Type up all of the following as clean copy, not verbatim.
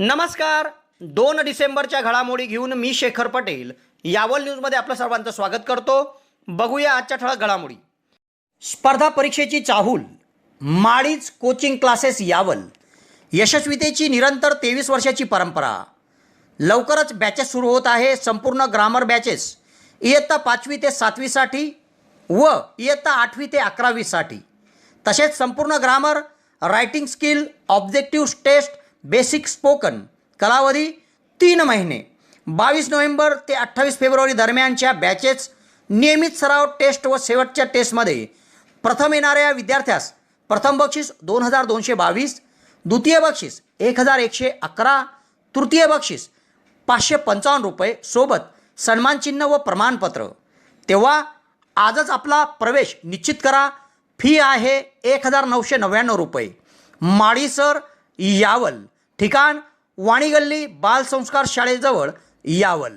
नमस्कार. 2 डिसेंबरच्या घडामोडी घेऊन मी शेखर पटेल यावल न्यूजमध्ये आपलं सर्वांचं स्वागत करतो. बघूया आजच्या ठळक घडामोडी. स्पर्धा परीक्षेची चाहूल, माळीच कोचिंग क्लासेस यावल. यशस्वीतेची निरंतर 23 वर्षाची परंपरा. लवकरच बॅचेस सुरू होत आहे. संपूर्ण ग्रामर बॅचेस इयत्ता 5वी ते 7वी साठी व इयत्ता 8वी ते 11वी साठी. तसेच संपूर्ण grammar, writing skill, objective test, basic spoken कालावधी 3 महिने. 22 नोव्हेंबर ते 28 फेब्रुवारी दरम्यानच्या बॅचेस नियमित सराव टेस्ट व शेवटच्या टेस्टमध्ये प्रथम येणाऱ्या विद्यार्थ्यास प्रथम बक्षीस 2222, द्वितीय बक्षीस 1111, तृतीय बक्षीस 555 रुपये सोबत सन्मानचिन्ह व प्रमाणपत्र. तेव्हा आजच आपला प्रवेश निश्चित करा. फी आहे 1999 रुपये. माळीसर यावल. ठिकाण वाणीगल्ली बालसंस्कार शाळेजवळ यावल.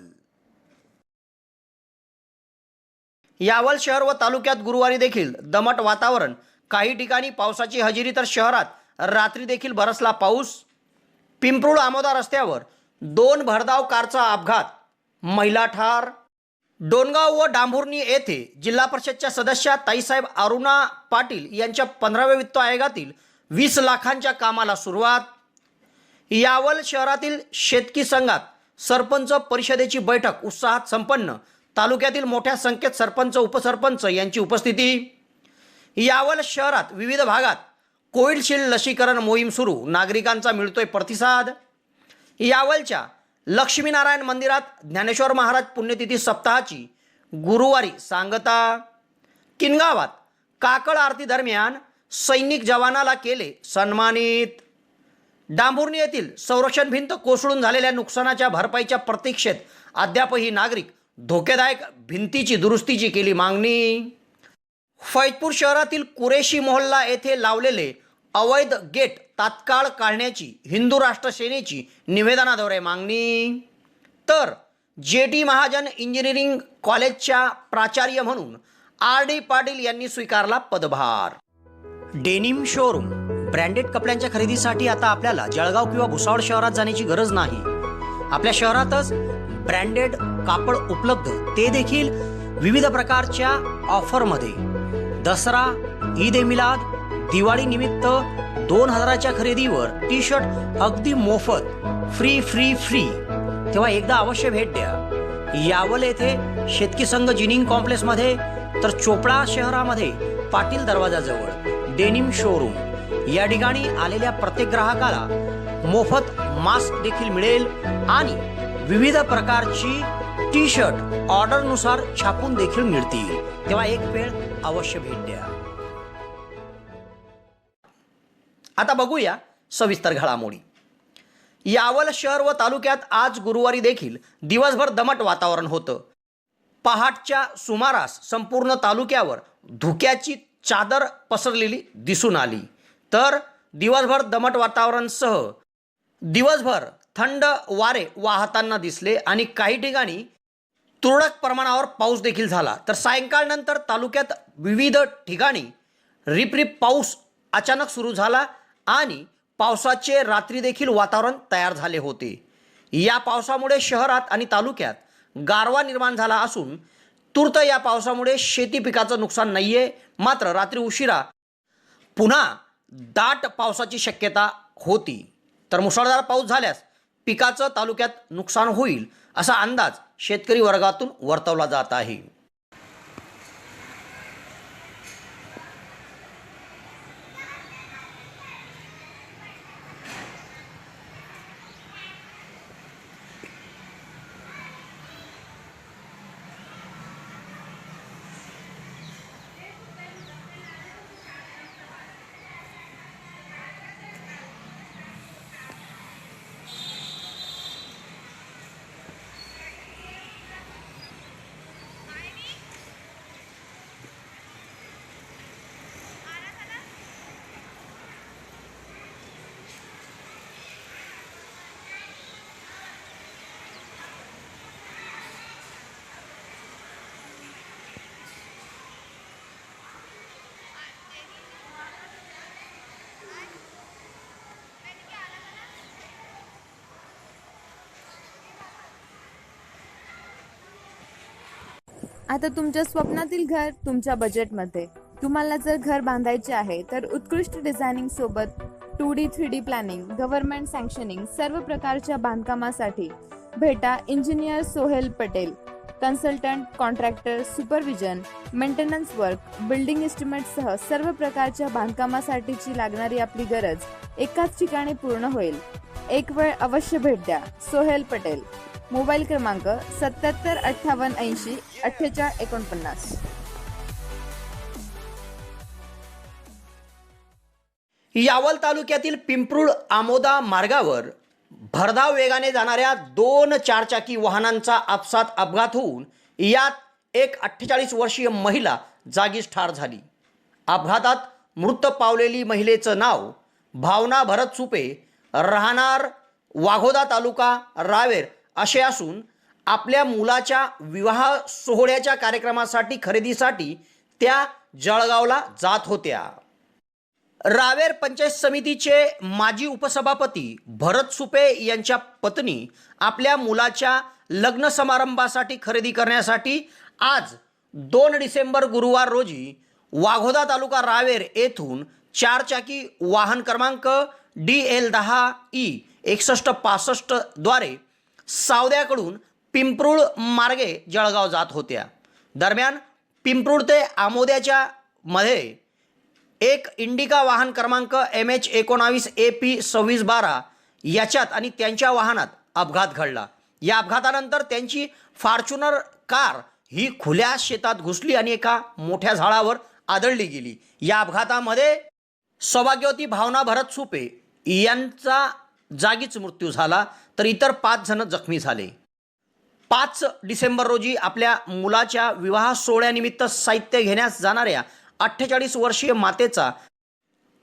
यावल शहर व तालुक्यात गुरुवारी देखील दमट वातावरण. काही ठिकाणी पावसाची हजेरी तर शहरात रात्री देखील बरसला पाऊस. पिंपरुळ आमोदा रस्त्यावर 2 भरधाव कारचा अपघात, महिला ठार. डोणगाव व डांभुर्णी येथे जिल्हा परिषदच्या सदस्या ताईसाहेब अरुणा पाटील यांच्या 15व्या वित्त आयोगातील 20 लाखांच्या कामाला सुरुवात. यावल शहरातील शेतकी संघात सरपंच परिषदेची बैठक उत्साहात संपन्न. तालुक्यातील मोठ्या संख्येत सरपंच, उपसरपंच यांची उपस्थिती. यावल शहरात विविध भागात कोविडशिल्ड लसीकरण मोहीम सुरू. नागरिकांचा मिळतोय प्रतिसाद. यावलच्या लक्ष्मीनारायण मंदिरात ज्ञानेश्वर महाराज पुण्यतिथी सप्ताहाची गुरुवारी सांगता. किनगावात काकड आरती दरम्यान सैनिक जवानाला केले सन्मानित. डांभुर्णी येथील संरक्षण भिंत कोसळून झालेल्या नुकसानाच्या भरपाईच्या प्रतीक्षेत अद्यापही नागरिक. धोकेदायक भिंतीची दुरुस्तीची केली मागणी. फैजपूर शहरातील कुरेशी मोहल्ला येथे लावलेले अवैध गेट तात्काळ काढण्याची हिंदू राष्ट्र सेनेची निवेदनाद्वारे मागणी. तर JD महाजन इंजिनिअरिंग कॉलेजच्या प्राचार्य म्हणून RD पाटील यांनी स्वीकारला पदभार. Denim showroom. ब्रँडेड कपड्यांच्या खरेदीसाठी आता आपल्याला जळगाव किंवा भुसावळ शहरात जाण्याची गरज नाही. आपल्या शहरातच ब्रँडेड कापड उपलब्ध, ते देखील विविध प्रकारच्या ऑफरमध्ये. दसरा, ईद ए मिलाद, दिवाळी निमित्त 2000च्या खरेदीवर टी-शर्ट अगदी मोफत, फ्री फ्री फ्री. तेव्हा एकदा अवश्य भेट द्या. यावल येथे शेतकी संघ जिनिंग कॉम्प्लेक्समध्ये, तर चोपडा शहरामध्ये पाटील दरवाजाजवळ डेनिम शोरूम. या ठिकाणी आलेल्या प्रत्येक ग्राहकाला मोफत मास्क देखील मिळेल आणि विविध प्रकारची टी-शर्ट ऑर्डरनुसार छापून देखील मिळतील. तेव्हा एक वेळ अवश्य भेट द्या. आता बघूया सविस्तर घडामोडी. यावल शहर व तालुक्यात आज गुरुवारी देखील दिवसभर दमट वातावरण होतं. पहाटच्या सुमारास संपूर्ण तालुक्यावर धुक्याची चादर पसरलेली दिसून आली. तर दिवसभर दमट वातावरणासह दिवसभर थंड वारे वाहताना दिसले आणि काही ठिकाणी तुरळक प्रमाणावर पाऊस देखील झाला. तर सायंकाळनंतर तालुक्यात विविध ठिकाणी रिपरिप पाऊस अचानक सुरू झाला आणि पावसाचे रात्री देखील वातावरण तयार झाले होते. या पावसामुळे शहरात आणि तालुक्यात गारवा निर्माण झाला असून तूर्त या पावसामुळे शेती पिकाचं नुकसान नाहीये. मात्र रात्री उशिरा पुन्हा दाट पावसाची शक्यता होती. तर मुसळधार पाऊस झाल्यास पिकाचं तालुक्यात नुकसान होईल असा अंदाज शेतकरी वर्गातून वर्तवला जात आहे. आता तुमच्या स्वप्नातील घर तुमच्या बजेटमध्ये. तुम्हाला जर घर बांधायचे आहे तर उत्कृष्ट डिझायनिंग सोबत 2D 3D प्लॅनिंग, गव्हर्नमेंट सँक्शनिंग सर्व प्रकारच्या बांधकामासाठी भेटा engineer Sohail Patel. Consultant, contractor, supervision, maintenance work, building एस्टिमेटसह सर्व प्रकारच्या बांधकामासाठीची लागणारी आपली गरज एकाच ठिकाणी पूर्ण होईल. एक वेळ अवश्य भेट द्या. सोहेल पटेल. मोबाईल क्रमांक 7758804849. यावल तालुक्यातील पिंपरुळ आमोदा मार्गावर भरधाव वेगाने जाणाऱ्या 2 चारचाकी वाहनांचा आपसात अपघात होऊन यात एक 48 वर्षीय महिला जागीच ठार झाली. अपघातात मृत पावलेली महिलेचं नाव भावना भरत सुपे, राहणार वाघोदा, तालुका रावेर असे असून आपल्या मुलाच्या विवाह सोहळ्याच्या कार्यक्रमासाठी खरेदीसाठी त्या जळगावला जात होत्या. रावेर पंचायत समितीचे माजी उपसभापती भरत सुपे यांच्या पत्नी आपल्या मुलाच्या लग्न समारंभासाठी खरेदी करण्यासाठी आज 2 डिसेंबर गुरुवार रोजी वाघोदा, तालुका रावेर येथून चारचाकी वाहन क्रमांक DL10E6165 द्वारे सावद्याकडून पिंपरुळ मार्गे जळगाव जात होत्या. दरम्यान पिंपरुळ ते आमोद्याच्या मध्ये एक इंडिका वाहन क्रमांक MH19AP2612 याच्यात आणि त्यांच्या वाहनात अपघात घडला. या अपघातानंतर त्यांची फॉर्च्युनर कार ही खुल्या शेतात घुसली आणि एका मोठ्या झाडावर आदळली गेली. या अपघातामध्ये सौभाग्यवती भावना भरत सुपे यांचा जागीच मृत्यू झाला तर इतर 5 जण जखमी झाले. 5 डिसेंबर रोजी आपल्या मुलाच्या विवाह सोहळ्यानिमित्त साहित्य घेण्यास जाणाऱ्या 48 वर्षीय मातेचा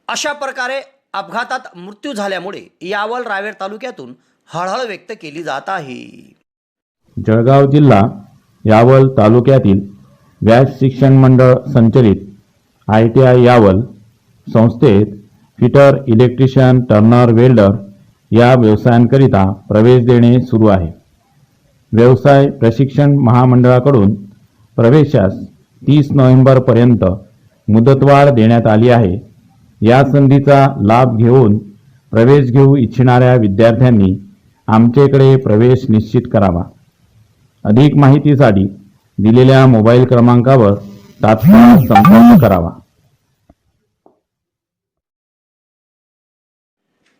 अशा प्रकारे अपघातात मृत्यू झाल्यामुळे यावल रावेर तालुक्यातून हळहळ व्यक्त केली जात आहे. जळगाव जिल्हा यावल तालुक्यातील व्यास शिक्षण मंडळ संचलित ITI यावल संस्थेत फिटर, इलेक्ट्रिशियन, टर्नर, वेल्डर या व्यवसायांकरिता प्रवेश देणे सुरू आहे. व्यवसाय प्रशिक्षण महामंडळाकडून प्रवेशास 30 नोव्हेंबरपर्यंत मुदतवाढ देण्यात आली आहे. या संधीचा लाभ घेऊन प्रवेश घेऊ इच्छिणाऱ्या विद्यार्थ्यांनी आमच्याकडे प्रवेश निश्चित करावा. अधिक माहितीसाठी दिलेल्या मोबाईल क्रमांकावर तात्काळ संपर्क करावा.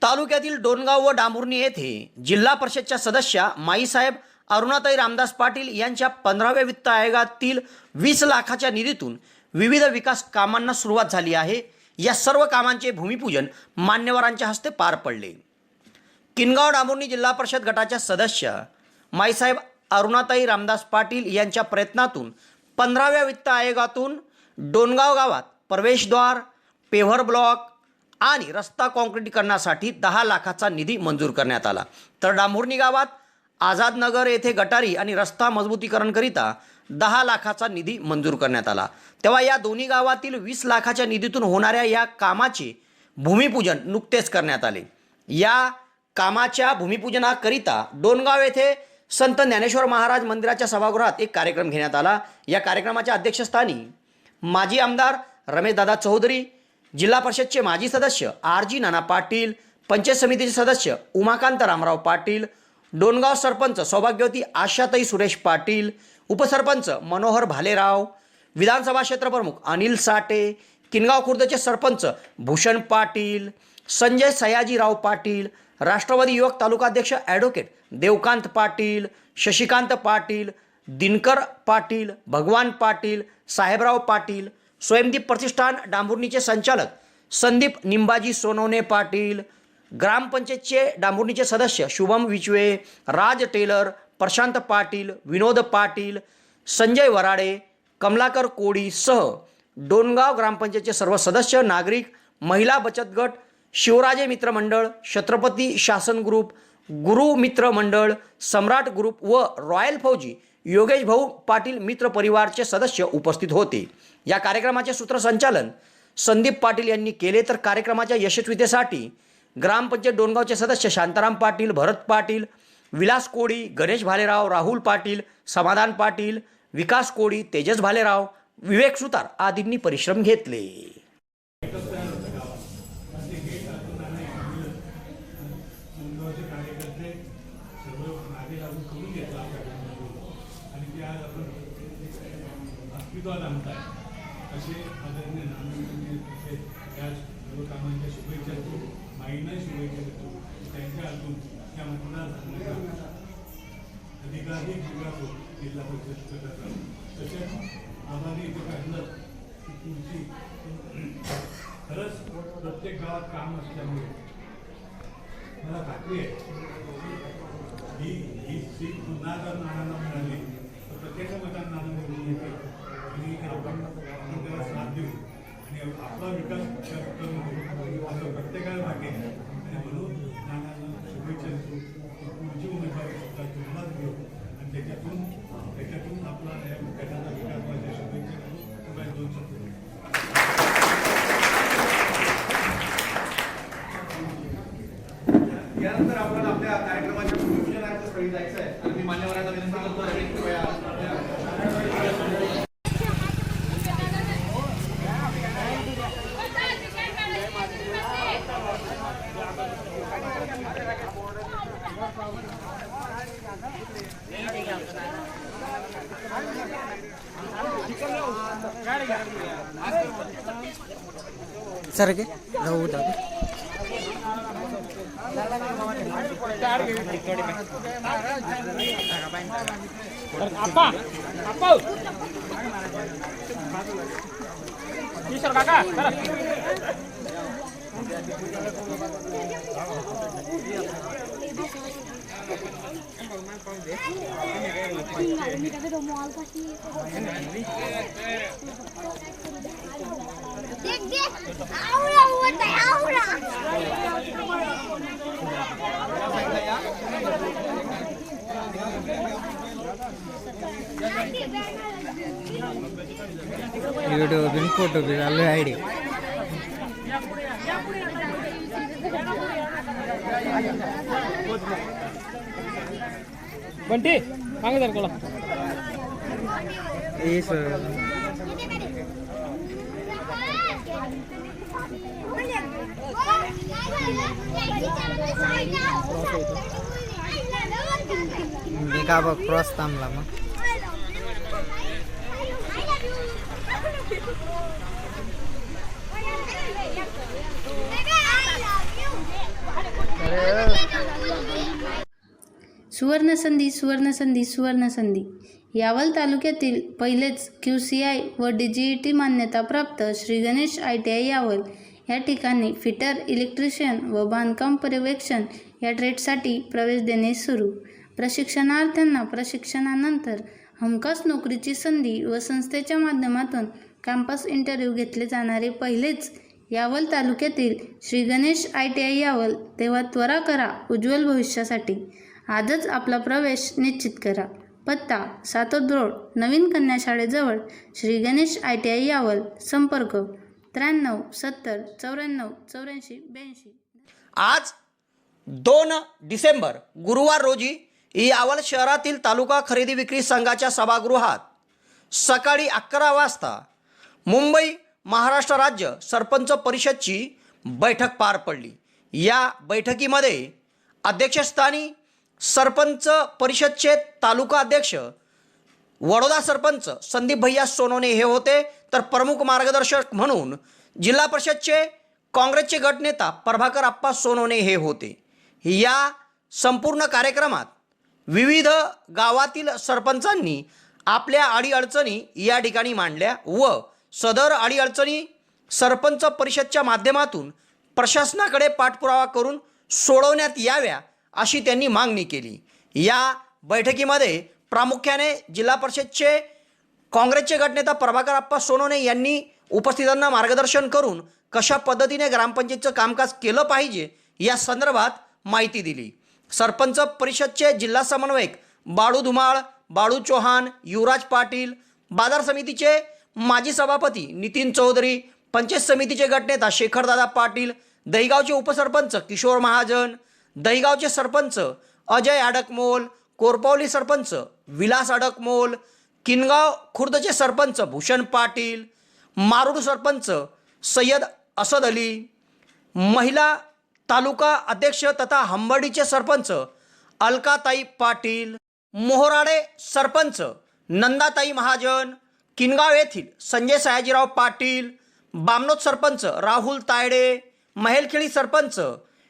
तालुक्यातील डोणगाव व डांबुर्णी येथे जिल्हा परिषदच्या सदस्या माईसाहेब अरुणाताई रामदास पाटील यांच्या 15व्या वित्त आयोगातील 20 लाखाच्या निधीतून विविध विकास कामांना सुरुवात झाली आहे. या सर्व कामांचे भूमिपूजन मान्यवरांच्या हस्ते पार पडले. किनगाव डांबुर्णी जिल्हा परिषद गटाच्या सदस्य माईसाहेब अरुणाताई रामदास पाटील यांच्या प्रयत्नातून 15व्या वित्त आयोगातून डोणगाव गावात प्रवेशद्वार, पेव्हर ब्लॉक आणि रस्ता काँक्रिटीकरणासाठी 10 लाखाचा निधी मंजूर करण्यात आला. तर डांबुर्णी गावात आझादनगर येथे गटारी आणि रस्ता मजबूतीकरणकरिता 10 लाखाचा निधी मंजूर करण्यात आला. तेव्हा या दोन्ही गावातील 20 लाखाच्या निधीतून होणाऱ्या या कामाचे भूमिपूजन नुकतेच करण्यात आले. या कामाच्या भूमिपूजनाकरिता डोणगाव येथे संत ज्ञानेश्वर महाराज मंदिराच्या सभागृहात एक कार्यक्रम घेण्यात आला. या कार्यक्रमाच्या अध्यक्षस्थानी माजी आमदार रमेशदादा चौधरी, जिल्हा परिषदचे माजी सदस्य RG नाना पाटील, पंचायत समितीचे सदस्य उमाकांत रामराव पाटील, डोणगाव सरपंच सौभाग्यवती आशाताई सुरेश पाटील, उपसरपंच मनोहर भालेराव, विधानसभा क्षेत्रप्रमुख अनिल साटे, किनगाव खुर्दचे सरपंच भूषण पाटील, संजय सयाजीराव पाटील, राष्ट्रवादी युवक तालुकाध्यक्ष ॲडव्होकेट देवकांत पाटील, शशिकांत पाटील, दिनकर पाटील, भगवान पाटील, साहेबराव पाटील, स्वयंदीप प्रतिष्ठान डांबुर्णीचे संचालक संदीप निंबाजी सोनवणे पाटील, ग्रामपंचायतचे डांबुर्णीचे सदस्य शुभम विचवे, राज टेलर, प्रशांत पाटील, विनोद पाटील, संजय वराडे, कमलाकर कोडी सह डोणगाव ग्रामपंचायतचे सर्व सदस्य, नागरिक, महिला बचत गट, शिवराजे मित्र मंडळ, छत्रपती शासन ग्रुप, गुरु मित्र मंडळ, सम्राट ग्रुप व रॉयल फौजी योगेश भाऊ पाटील मित्र परिवारचे सदस्य उपस्थित होते. या कार्यक्रमाचे सूत्रसंचालन संदीप पाटील यांनी केले. तर कार्यक्रमाच्या यशस्वीतेसाठी ग्रामपंचायत डोणगावचे सदस्य शांताराम पाटील, भरत पाटील, विलास कोडी, गणेश भालेराव, राहुल पाटील, समाधान पाटील, विकास कोळी, तेजस भालेराव, विवेक सुतार आदींनी परिश्रम घेतले. मुंबईचे कार्यकर्ते सर्व मागे लागून करून घेतला आणि ते आज आपण अस्तित्वात आणताय असे आदरणीय नामविंदे त्या सर्व कामांच्या शुभेच्छा देतो, माईंना शुभेच्छा देतो. त्यांच्या हातून त्या मतदारसंघाचा अधिकाधिक विकास होतो जिल्हा परिषद गटाचा. तसेच आम्हाला इथे काढलं की तुमची खरंच प्रत्येक गावात काम असल्यामुळे मला खात्री आहे ही सीट पुन्हा जर नानांना मिळाली तर प्रत्येक मतांना नाना निवडून येते आणि आपण त्याला साथ देऊ आणि आपला विकास करून घेऊ असं प्रत्येकाला वाटेल. आणि म्हणून नानांना शुभेच्छा देतो. पुढची उमेदवारी सुद्धा तुम्हालाच घेऊ आणि त्याच्यातून आपला या गटाचा विकास व्हायच्या शुभेच्छा देतो. तुम्हाला 2 शब्द यानंतर आपण आपल्या कार्यक्रमाच्या नियोजनाच्या स्थळी जायचं आहे आणि मी मान्यवरांना विनंती करतो की कृपया सर के राहू दादा Ahora, ahora. वीडियो भी फोटो भी चालू आहे आयडी बंटी मागे जर कोला ये सर मी का बघ क्रॉस थांबला मग सुवर्णसंधी सुवर्णसंधी सुवर्णसंधी यावल तालुक्यातील पहिलेच QCI व DGET मान्यताप्राप्त श्री गणेश ITI यावल या ठिकाणी फिटर, इलेक्ट्रिशियन व बांधकाम पर्यवेक्षण या ट्रेडसाठी प्रवेश देणे सुरू. प्रशिक्षणार्थ्यांना प्रशिक्षणानंतर हमखास नोकरीची संधी व संस्थेच्या माध्यमातून कॅम्पस इंटरव्ह्यू घेतले जाणारे पहिलेच यावल तालुक्यातील श्री गणेश ITI यावल. तेव्हा त्वरा करा उज्ज्वल भविष्यासाठी. आजच आपला प्रवेश निश्चित करा. पत्ता सातोद रोड, नवीन कन्या शाळेजवळ, श्री गणेश ITI यावल. संपर्क 93 70 94 84 82. आज 2 डिसेंबर गुरुवार रोजी यावल शहरातील तालुका खरेदी विक्री संघाच्या सभागृहात सकाळी 11 वाजता मुंबई महाराष्ट्र राज्य सरपंच परिषदची बैठक पार पडली. या बैठकीमध्ये अध्यक्षस्थानी सरपंच परिषदचे तालुका अध्यक्ष वडोदा सरपंच संदीप भैया सोनोने हे होते, तर प्रमुख मार्गदर्शक म्हणून जिल्हा परिषदचे काँग्रेसचे गटनेता प्रभाकर आप्पा सोनोने हे होते. या संपूर्ण कार्यक्रमात विविध गावातील सरपंचांनी आपल्या अडीअडचणी या ठिकाणी मांडल्या व सदर अडीअडचणी सरपंच परिषदच्या माध्यमातून प्रशासनाकडे पाठपुरावा करून सोडवण्यात याव्या अशी त्यांनी मागणी केली. या बैठकीमध्ये प्रामुख्याने जिल्हा परिषदचे काँग्रेसचे गटनेता प्रभाकर आप्पा सोनोने यांनी उपस्थितांना मार्गदर्शन करून कशा पद्धतीने ग्रामपंचायतीचं कामकाज केलं पाहिजे या संदर्भात माहिती दिली. सरपंच परिषदचे जिल्हा समन्वयक बाळू धुमाळ, बाळू चौहान, युवराज पाटील, बाजार समितीचे माजी सभापती नितीन चौधरी, पंचायत समितीचे गटनेता शेखरदादा पाटील, दहीगावचे उपसरपंच किशोर महाजन, दहीगावचे सरपंच अजय अडकमोल, कोरपावली सरपंच विलास अडकमोल, किनगाव खुर्दचे सरपंच भूषण पाटील, मारूड सरपंच सय्यद असद अली, महिला तालुका अध्यक्ष तथा हंबर्डीचे सरपंच अलकाताई पाटील, मोहोराडे सरपंच नंदाताई महाजन, किनगाव येथील संजय सयाजीराव पाटील, बामनोद सरपंच राहुल तायडे, महेलखेडी सरपंच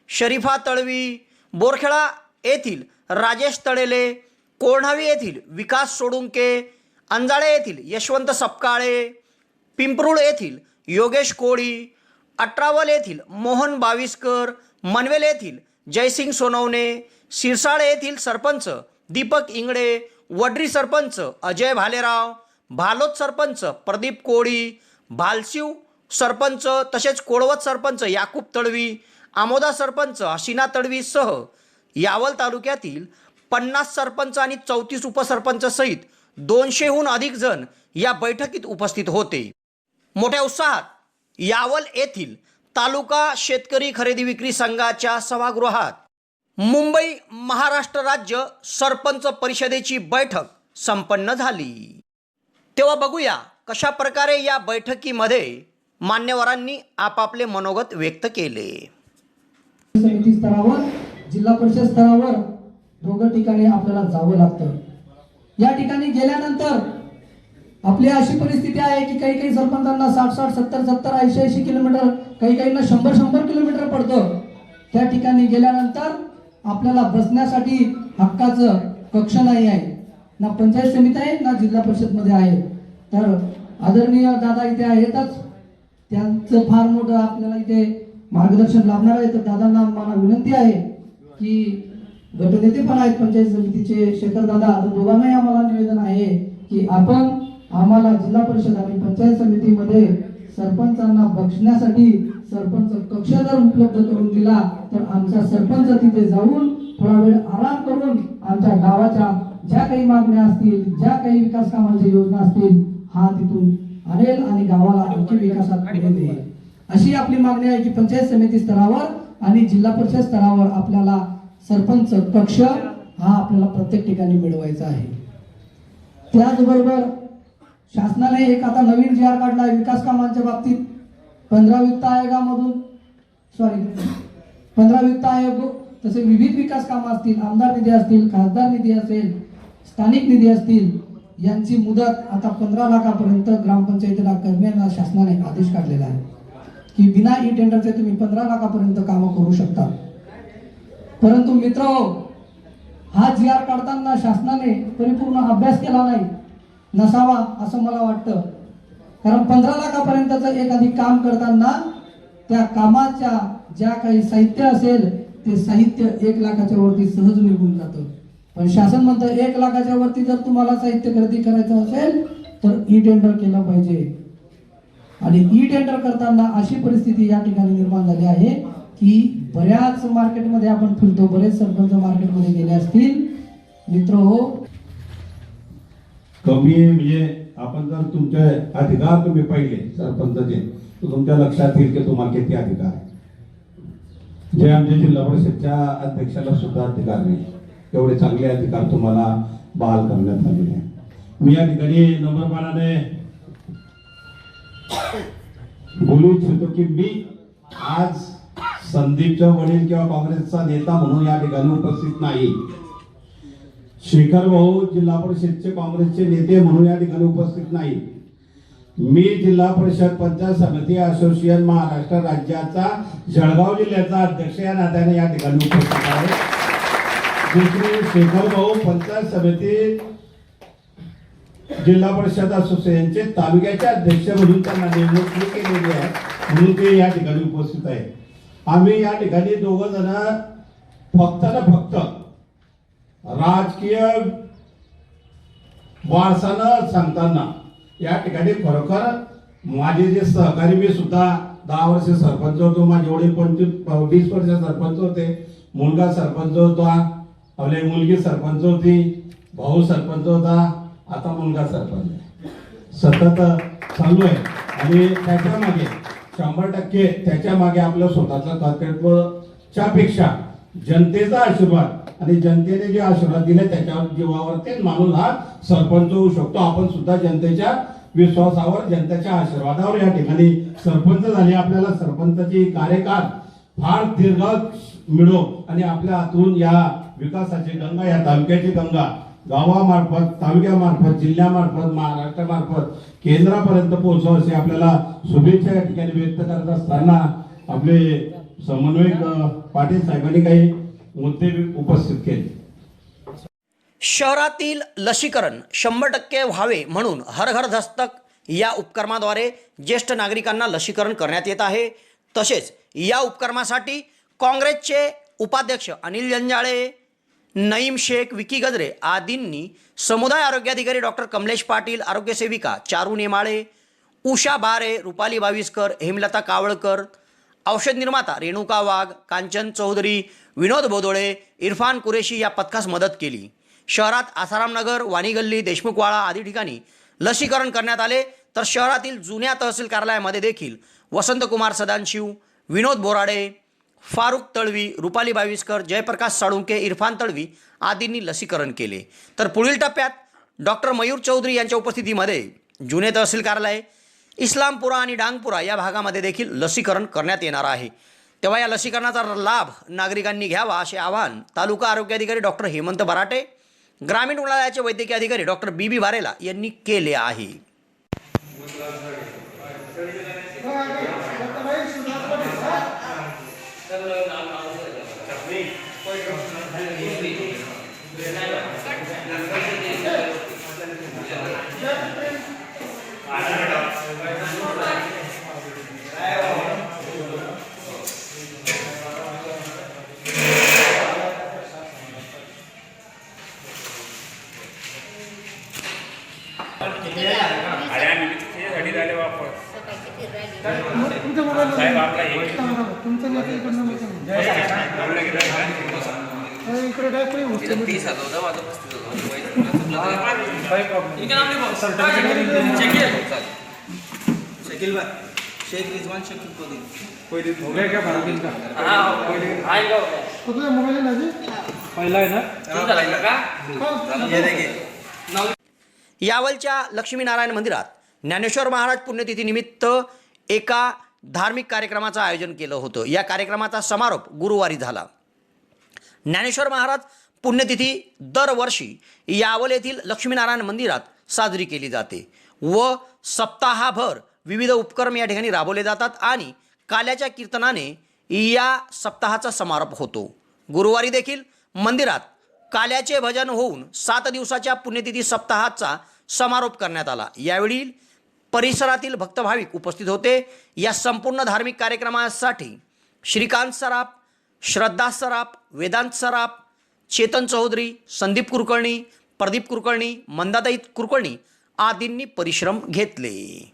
शरीफा तळवी, बोरखेडा येथील राजेश तळेले, कोळणावी येथील विकास सोडुंके, अंजाळे येथील यशवंत सपकाळे, पिंपरुळ येथील योगेश कोळी, अठरावल येथील मोहन बाविस्कर, मनवेल येथील जयसिंग सोनवणे, सिरसाळे येथील सरपंच दीपक इंगडे, वडरी सरपंच अजय भालेराव, भालोद सरपंच प्रदीप कोळी, भालशिव सरपंच तसेच कोळवत सरपंच याकूब तळवी, आमोदा सरपंच हसीना तळवी सह यावल तालुक्यातील 50 सरपंच आणि 34 उपसरपंच सहित 200हून अधिक जण या बैठकीत उपस्थित होते. मोठ्या उत्साहात यावल येथील तालुका शेतकरी खरेदी विक्री संघाच्या सभागृहात मुंबई महाराष्ट्र राज्य सरपंच परिषदेची बैठक संपन्न झाली. तेव्हा बघूया कशा प्रकारे या बैठकीमध्ये मान्यवरांनी आपापले मनोगत व्यक्त केले. समिती स्तरावर जिल्हा परिषद स्तरावर दोघं ठिकाणी आपल्याला जावं लागतं. या ठिकाणी गेल्यानंतर आपली अशी परिस्थिती आहे की काही काही सरपंचांना 60-60, 70-70, 80-80 किलोमीटर, काही काहींना 100-100 किलोमीटर पडतं. त्या ठिकाणी गेल्यानंतर आपल्याला बसण्यासाठी हक्काचं कक्ष नाही आहे, ना पंचायत समिती आहे ना जिल्हा परिषद मध्ये आहे. तर आदरणीय दादा इथे आहेतच, त्यांचं फार मोठं आपल्याला इथे मार्गदर्शन लाभणार आहे. तर दादांना मला विनंती आहे की गटनेते पण आहेत पंचायत समितीचे शेखर दादा, तर दोघांनाही आम्हाला निवेदन आहे की आपण आम्हाला जिल्हा परिषद आणि पंचायत समितीमध्ये सरपंचांना बक्षण्यासाठी सरपंच कक्ष जर उपलब्ध करून दिला तर आमचा सरपंच तिथे जाऊन थोडा वेळ आराम करून आमच्या गावाच्या ज्या काही मागण्या असतील, ज्या काही विकास कामांच्या योजना असतील, हा तिथून आणेल आणि गावाला आणखी विकासात पुढे नेईल. अशी आपली मागणी आहे की पंचायत समिती स्तरावर आणि जिल्हा परिषद स्तरावर आपल्याला सरपंच कक्ष हा आपल्याला प्रत्येक ठिकाणी मिळवायचा आहे. त्याचबरोबर शासनाने एक आता नवीन जी आर काढला आहे विकास कामांच्या बाबतीत. 15 वित्त आयोग तसे विविध विकास कामं असतील, आमदार निधी असतील, खासदार निधी असेल, स्थानिक निधी असतील, यांची मुदत आता 15 लाखापर्यंत ग्रामपंचायतीला करण्याचा शासनाने आदेश काढलेला आहे की बिना ई टेंडरचे तुम्ही 15 लाखापर्यंत कामं करू शकता. परंतु मित्रहो, हा जी आर काढताना शासनाने परिपूर्ण अभ्यास केला नाही, नसावा असं मला वाटतं. कारण 15 लाखापर्यंतचं एखादी काम करताना त्या कामाच्या ज्या काही साहित्य असेल ते साहित्य 1 लाखाच्या वरती सहज निघून जातं. पण शासन म्हणतं 1 लाखाच्या वरती जर तुम्हाला साहित्य खरेदी करायचं असेल तर ई टेंडर केलं पाहिजे. आणि ई टेंडर करताना अशी परिस्थिती या ठिकाणी निर्माण झाली आहे की बऱ्याच मार्केटमध्ये आपण फिरतो, बरेच सरपंच मार्केटमध्ये गेले असतील. मित्रहो, कमी म्हणजे आपण जर तुमचे अधिकार तुम्ही पाहिले सरपंचाचे तर तुमच्या लक्षात येईल की तुम्हाला किती अधिकार आहे. जे आमच्या जिल्हा परिषदच्या अध्यक्षाला सुद्धा अधिकार नाही, एवढे चांगले अधिकार तुम्हाला बहाल करण्यात आलेले आहे. मी या ठिकाणी नम्रपणाने बोलू इच्छितो की मी आज संदीपचा वडील किंवा काँग्रेसचा नेता म्हणून या ठिकाणी उपस्थित नाही. शेखर भाऊ जिल्हा परिषदचे काँग्रेसचे नेते म्हणून या ठिकाणी उपस्थित नाही. मी जिल्हा परिषद पंचायत समिती असोसिएशन महाराष्ट्र राज्याचा जळगाव जिल्ह्याचा अध्यक्ष या नात्याने या ठिकाणी उपस्थित आहे. दुसरी, शेखर भाऊ पंचायत समिती जिल्हा परिषद असोसिएशनचे तालुक्याचे अध्यक्ष म्हणून त्यांना नियुक्ती केलेली आहे म्हणून ते या ठिकाणी उपस्थित आहे. आम्ही या ठिकाणी दोघ जण फक्त राजकीय वारसानं सांगताना या ठिकाणी खरोखर माझे जे सहकारी, मी सुद्धा 10 वर्ष सरपंच होतो, माझे वडील 20 वर्ष सरपंच होते, मुलगा सरपंच होता, आपली मुलगी सरपंच होती, भाऊ सरपंच होता, आता मुलगा सरपंच सतत चालू आहे. आणि त्याच्या मागे 100% त्याच्या मागे आपलं स्वतःचं कर्तृत्वच्या पेक्षा जनतेचा आशीर्वाद आणि जनतेने जे आशीर्वाद दिले त्याच्यावर जीवावर तेच माणूस हा सरपंच होऊ शकतो. आपण सुद्धा जनतेच्या विश्वासावर जनतेच्या आशीर्वादावर या ठिकाणी सरपंच झाले. आपल्याला सरपंचाची कार्यकाळ फार दीर्घ मिळो आणि आपल्या हातून या विकासाची गंगा, या तालुक्याची गंगा गावामार्फत, तालुक्यामार्फत, जिल्ह्यामार्फत, महाराष्ट्रामार्फत केंद्रापर्यंत पोहोचावं अशी आपल्याला शुभेच्छा या ठिकाणी व्यक्त करत असताना आपले समन्वयक पाटील साहेबांनी काही मुद्दे उपस्थित केले. शहरातील लसीकरण 100% व्हावे म्हणून हर घर दस्तक या उपक्रमाद्वारे ज्येष्ठ नागरिकांना लसीकरण करण्यात येत आहे. तसेच या उपक्रमासाठी काँग्रेसचे उपाध्यक्ष अनिल जंजाळे, नईम शेख, विकी गजरे आदींनी समुदाय आरोग्याधिकारी डॉक्टर कमलेश पाटील, आरोग्यसेविका चारू नेमाळे, उषा बारे, रुपाली बाविस्कर, हेमलता कावळकर, औषध निर्माता रेणुका वाघ, कांचन चौधरी, विनोद बोदोळे, इरफान कुरेशी या पथकास मदत केली. शहरात आसारामनगर, वाणीगल्ली, देशमुखवाडा आदी ठिकाणी लसीकरण करण्यात आले. तर शहरातील जुन्या तहसील कार्यालयामध्ये देखील वसंतकुमार सदाशिव, विनोद बोराडे, फारुख तळवी, रुपाली बाविस्कर, जयप्रकाश साळुंके, इरफान तळवी आदींनी लसीकरण केले. तर पुढील टप्प्यात डॉक्टर मयूर चौधरी यांच्या उपस्थितीमध्ये जुने तहसील कार्यालय, इस्लामपुरा आणि डांगपुरा या भागामध्ये देखील लसीकरण करण्यात येणार आहे. तेव्हा या लसीकरणाचा लाभ नागरिकांनी घ्यावा असे आवाहन तालुका आरोग्य अधिकारी डॉक्टर हेमंत बराटे, ग्रामीण रुग्णालयाचे वैद्यकीय अधिकारी डॉक्टर बी वारेला यांनी केले आहे. यावलच्या लक्ष्मीनारायण मंदिरात ज्ञानेश्वर महाराज पुण्यतिथीनिमित्त एका धार्मिक कार्यक्रमाचं आयोजन केलं होतं. या कार्यक्रमाचा समारोप गुरुवारी झाला. ज्ञानेश्वर महाराज पुण्यतिथी दरवर्षी यावल येथील लक्ष्मीनारायण मंदिरात साजरी केली जाते व सप्ताहभर विविध उपक्रम या ठिकाणी राबवले जातात आणि काल्याच्या कीर्तनाने या सप्ताहाचा समारोप होतो. गुरुवारी देखील मंदिरात काल्याचे भजन होऊन 7 दिवसाच्या पुण्यतिथी सप्ताहाचा समारोप करण्यात आला. यावेळी परिसरातील भक्तभाविक उपस्थित होते. या संपूर्ण धार्मिक कार्यक्रमासाठी श्रीकांत सराफ, श्रद्धा सराफ, वेदांत सराफ, चेतन चौधरी, संदीप कुलकर्णी, प्रदीप कुलकर्णी, मंदाताई कुलकर्णी आदींनी परिश्रम घेतले.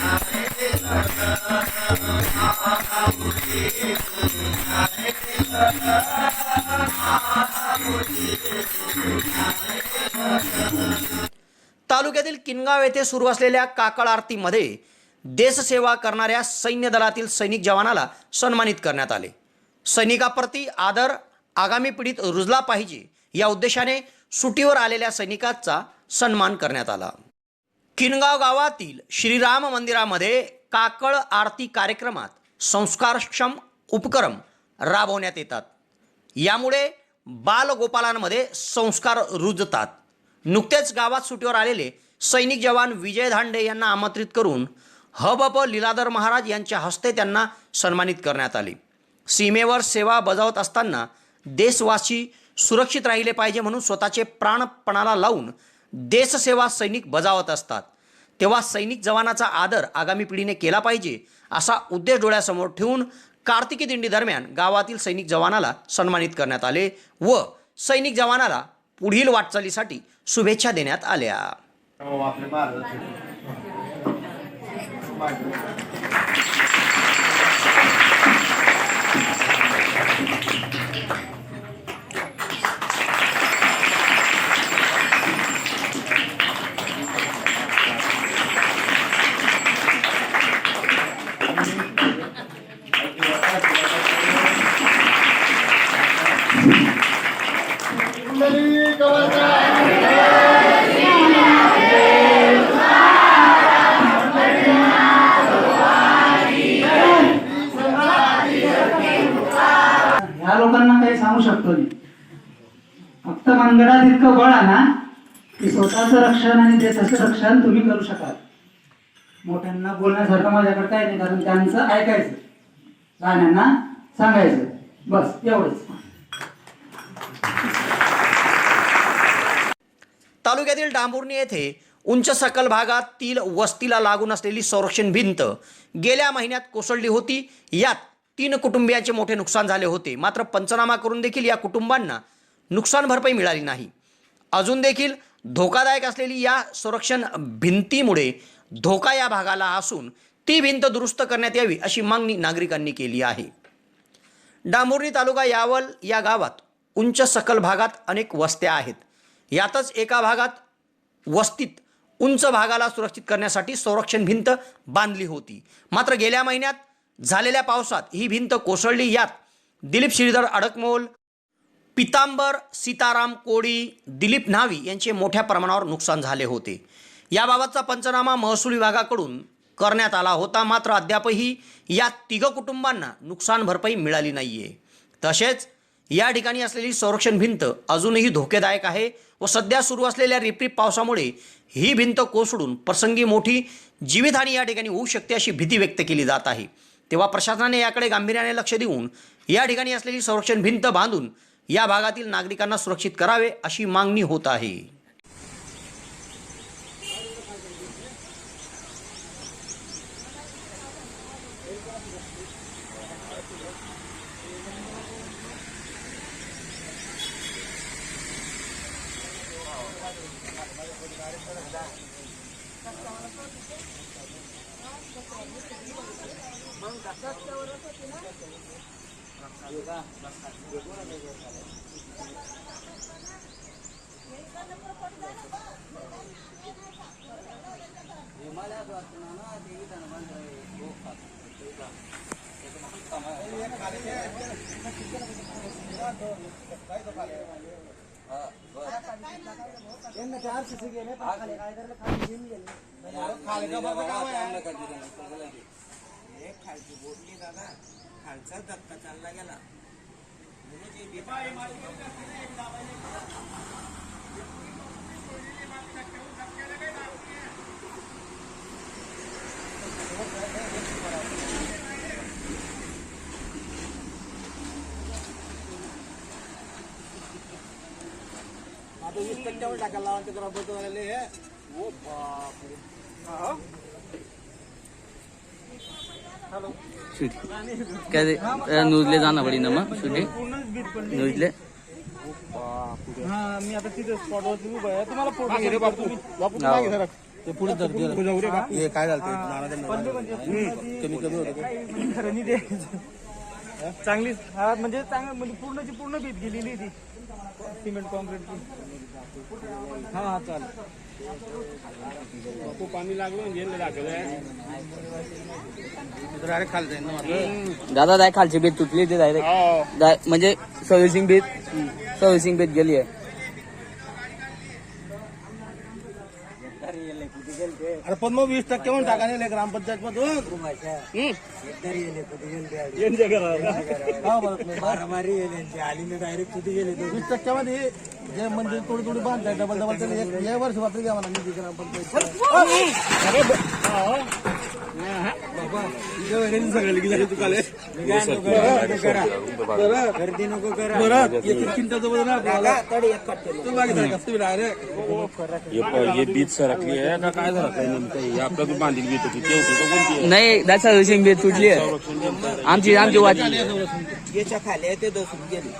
Thank you. तालुक्यातील किनगाव येथे सुरू असलेल्या काकळ आरतीमध्ये देशसेवा करणाऱ्या सैन्य दलातील सैनिक जवानाला सन्मानित करण्यात आले. सैनिकाप्रती आदर आगामी पिढीत रुजला पाहिजे या उद्देशाने सुट्टीवर आलेल्या सैनिकांचा सन्मान करण्यात आला. किनगाव गावातील श्रीराम मंदिरामध्ये काकळ आरती कार्यक्रमात संस्कारक्षम उपक्रम राबवण्यात येतात. यामुळे बालगोपालांमध्ये संस्कार रुजतात. नुकतेच गावात सुट्टीवर आलेले सैनिक जवान विजय धांडे यांना आमंत्रित करून हबप लीलाधर महाराज यांच्या हस्ते त्यांना सन्मानित करण्यात आले. सीमेवर सेवा बजावत असताना देशवासी सुरक्षित राहिले पाहिजे म्हणून स्वतःचे प्राण पणाला लावून देशसेवा सैनिक बजावत असतात. तेव्हा सैनिक जवानाचा आदर आगामी पिढीने केला पाहिजे असा उद्देश डोळ्यासमोर ठेवून कार्तिकी दिंडी दरम्यान गावातील सैनिक जवानाला सन्मानित करण्यात आले व सैनिक जवानाला पुढील वाटचालीसाठी शुभेच्छा देण्यात आल्या. ह्या लोकांना काही सांगू शकतो नाही. फक्त मनगडात इतकं बळ आहे ना की स्वतःचं रक्षण आणि देशाचं रक्षण तुम्ही करू शकाल. मोठ्यांना बोलण्यासारखं माझ्याकडे काही नाही, कारण त्यांचं ऐकायचं, लहान्यांना सांगायचं, बस एवढंच. तालुक्यातील डांबुर्णी येथे उंच सकल भागातील वस्तीला लागून असलेली संरक्षण भिंत गेल्या महिन्यात कोसळली होती. यात 3 कुटुंबियांचे मोठे नुकसान झाले होते. मात्र पंचनामा करून देखील या कुटुंबांना नुकसान भरपाई मिळाली नाही. अजून देखील धोकादायक असलेली या संरक्षण भिंतीमुळे धोका या भागाला असून ती भिंत दुरुस्त करण्यात यावी अशी मागणी नागरिकांनी केली आहे. डांबुर्णी तालुका यावल या गावात उंच सकल भागात अनेक वस्त्या आहेत. यातच एका भागात वस्तीत उंच भागाला सुरक्षित करण्यासाठी संरक्षण भिंत बांधली होती. मात्र गेल्या महिन्यात झालेल्या पावसात ही भिंत कोसळली. यात दिलीप श्रीधर अडकमोल, पितांबर सीताराम कोळी, दिलीप न्हावी यांचे मोठ्या प्रमाणावर नुकसान झाले होते. याबाबतचा पंचनामा महसूल विभागाकडून करण्यात आला होता. मात्र अद्यापही या 3 कुटुंबांना नुकसान भरपाई मिळाली नाही आहे. तसेच या ठिकाणी असलेली संरक्षण भिंत अजूनही धोकेदायक आहे व सध्या सुरू असलेल्या रिपरिप पावसामुळे ही भिंत कोसळून प्रसंगी मोठी जीवितहानी या ठिकाणी होऊ शकते अशी भीती व्यक्त केली जात आहे. तेव्हा प्रशासनाने याकडे गांभीर्याने लक्ष देऊन या ठिकाणी असलेली संरक्षण भिंत बांधून या भागातील नागरिकांना सुरक्षित करावे अशी मागणी होत आहे. काय न्यूजले जाणं पडी ना मग शूटिंग न्यूजले. मी आता तिथे स्पॉटवरती उभा आहे. तुम्हाला फोटो बापू ते पुढे हे काय झालं कमी कमी होतं चांगली. हा म्हणजे चांगलं म्हणजे पूर्णची पूर्ण भीत गेलेली ती. सिमेंट कॉन्क्रीट हा चालेल. बापू पाणी लागलं गेलं दाखवलंय डायरेक्ट खाली जाईल ना माझं. दादा दाय खालची बेत तुटली ते डायरेक्ट म्हणजे सर्व्हिसिंग बेत गेली आहे. अरे पण मग 20% म्हणून टाकाने ग्रामपंचायत मधून 20% मध्ये जे मंदिर थोडी बांधताय डबल या वर्ष वाटत घ्या म्हणा निधी गर्दी नको करा बरं एक चिंताचं बदल ये बीज सरकली आहे का काय झालं काय नेमकं आपल्या तू बांधील बीत होती ते होती का कोणती नाही दादा सर्व्हिसिंग बेत तुटली आहे आमची वाटली. याच्या खाली ते दसून गेले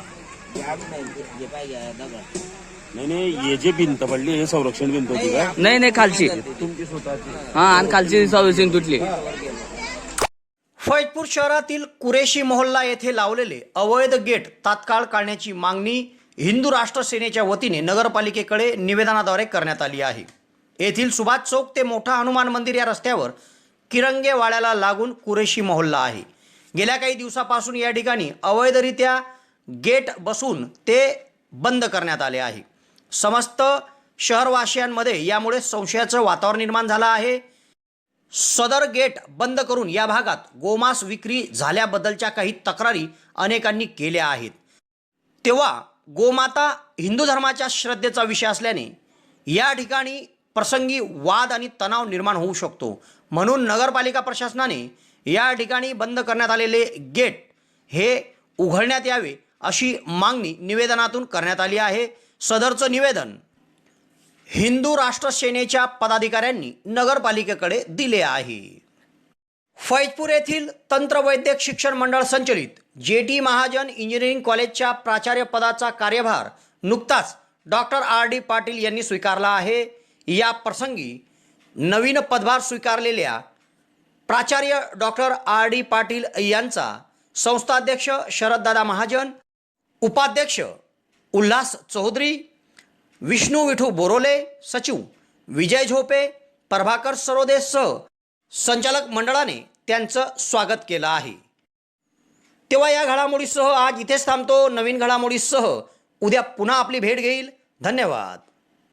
नाही हे जे भिंत पडली हे संरक्षण भिंत होती का? नाही खालची तुमची स्वतःची. हा आणि खालची सर्व्हिसिंग तुटली. फैजपूर शहरातील कुरेशी मोहल्ला येथे लावलेले अवैध गेट तात्काळ काढण्याची मागणी हिंदू राष्ट्र सेनेच्या वतीने नगरपालिकेकडे निवेदनाद्वारे करण्यात आली आहे. येथील सुभाष चौक ते मोठा हनुमान मंदिर या रस्त्यावर किरंगे वाड्याला लागून कुरेशी मोहल्ला आहे. गेल्या काही दिवसापासून या ठिकाणी अवैधरित्या गेट बसून ते बंद करण्यात आले आहे. समस्त शहरवासियांमध्ये यामुळे संशयाचं वातावरण निर्माण झालं आहे. सदर गेट बंद करून या भागात गोमांस विक्री झाल्याबद्दलच्या काही तक्रारी अनेकांनी केल्या आहेत. तेव्हा गोमाता हिंदू धर्माच्या श्रद्धेचा विषय असल्याने या ठिकाणी प्रसंगी वाद आणि तणाव निर्माण होऊ शकतो. म्हणून नगरपालिका प्रशासनाने या ठिकाणी बंद करण्यात आलेले गेट हे उघडण्यात यावे अशी मागणी निवेदनातून करण्यात आली आहे. सदरचं निवेदन हिंदू राष्ट्र सेनेच्या पदाधिकाऱ्यांनी नगरपालिकेकडे दिले आहे. फैजपूर येथील तंत्रवैद्यक शिक्षण मंडळ संचलित JT महाजन इंजिनिअरिंग कॉलेजच्या प्राचार्य पदाचा कार्यभार नुकताच डॉक्टर R.D. पाटील यांनी स्वीकारला आहे. या प्रसंगी नवीन पदभार स्वीकारलेल्या प्राचार्य डॉक्टर R.D. पाटील यांचा संस्थाध्यक्ष शरददादा महाजन, उपाध्यक्ष उल्हास चौधरी, विष्णू विठू बोरोले, सचिव विजय झोपे, प्रभाकर सरोदेसह संचालक मंडळाने त्यांचं स्वागत केलं आहे. तेव्हा या घडामोडीसह आज इथेच थांबतो. नवीन घडामोडीसह उद्या पुन्हा आपली भेट घेईल. धन्यवाद.